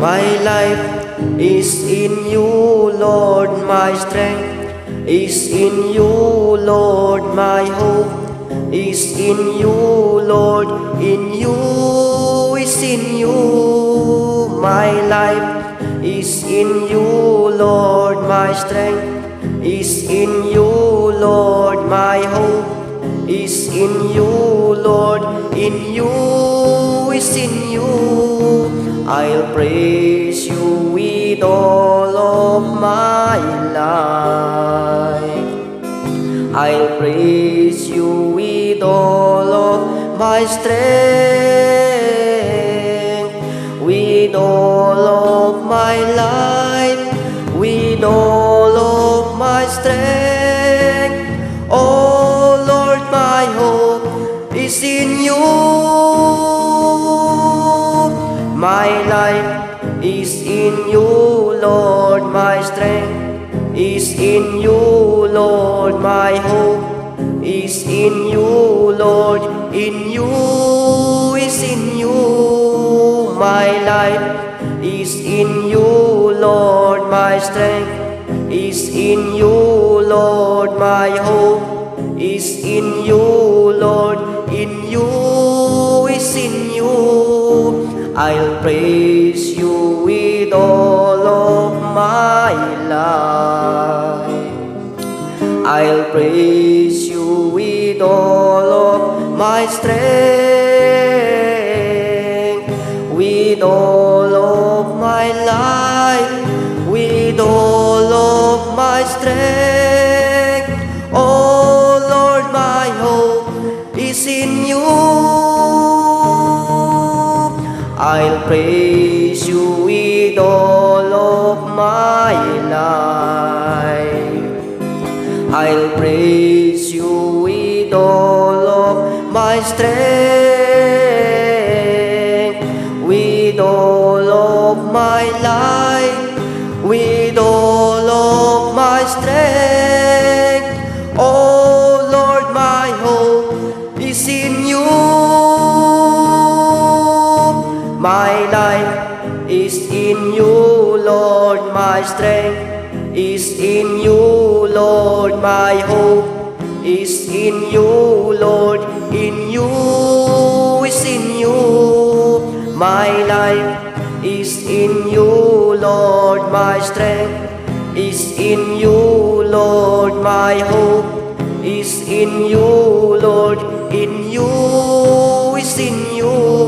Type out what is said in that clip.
My life is in you, Lord, my strength is in you, Lord, my hope is in you, Lord, in you is in you. My life is in you, Lord, my strength is in you, Lord, my hope is in you, Lord, in you is in you. I'll praise you with all of my life. I'll praise you with all of my strength, with all of my life, with all of my strength. Oh Lord, my hope is in you. My life is in you, Lord, my strength is in you, Lord, my hope is in you, Lord, in you is in you. My life is in you, Lord, my strength is in you, Lord, my hope is in you, Lord, in you is in you. I'll praise you with all of my life. I'll praise you with all of my strength, with all of my life, with all of my strength. Oh Lord, my hope is in you. I'll praise you with all of my life. I'll praise you with all of my strength, with all of my life, with all of my strength. Oh Lord, my hope is in you. My life is in you, Lord, my strength is in you, Lord, my hope is in you, Lord, in you is in you. My life is in you, Lord, my strength is in you, Lord, my hope is in you, Lord, in you is in you.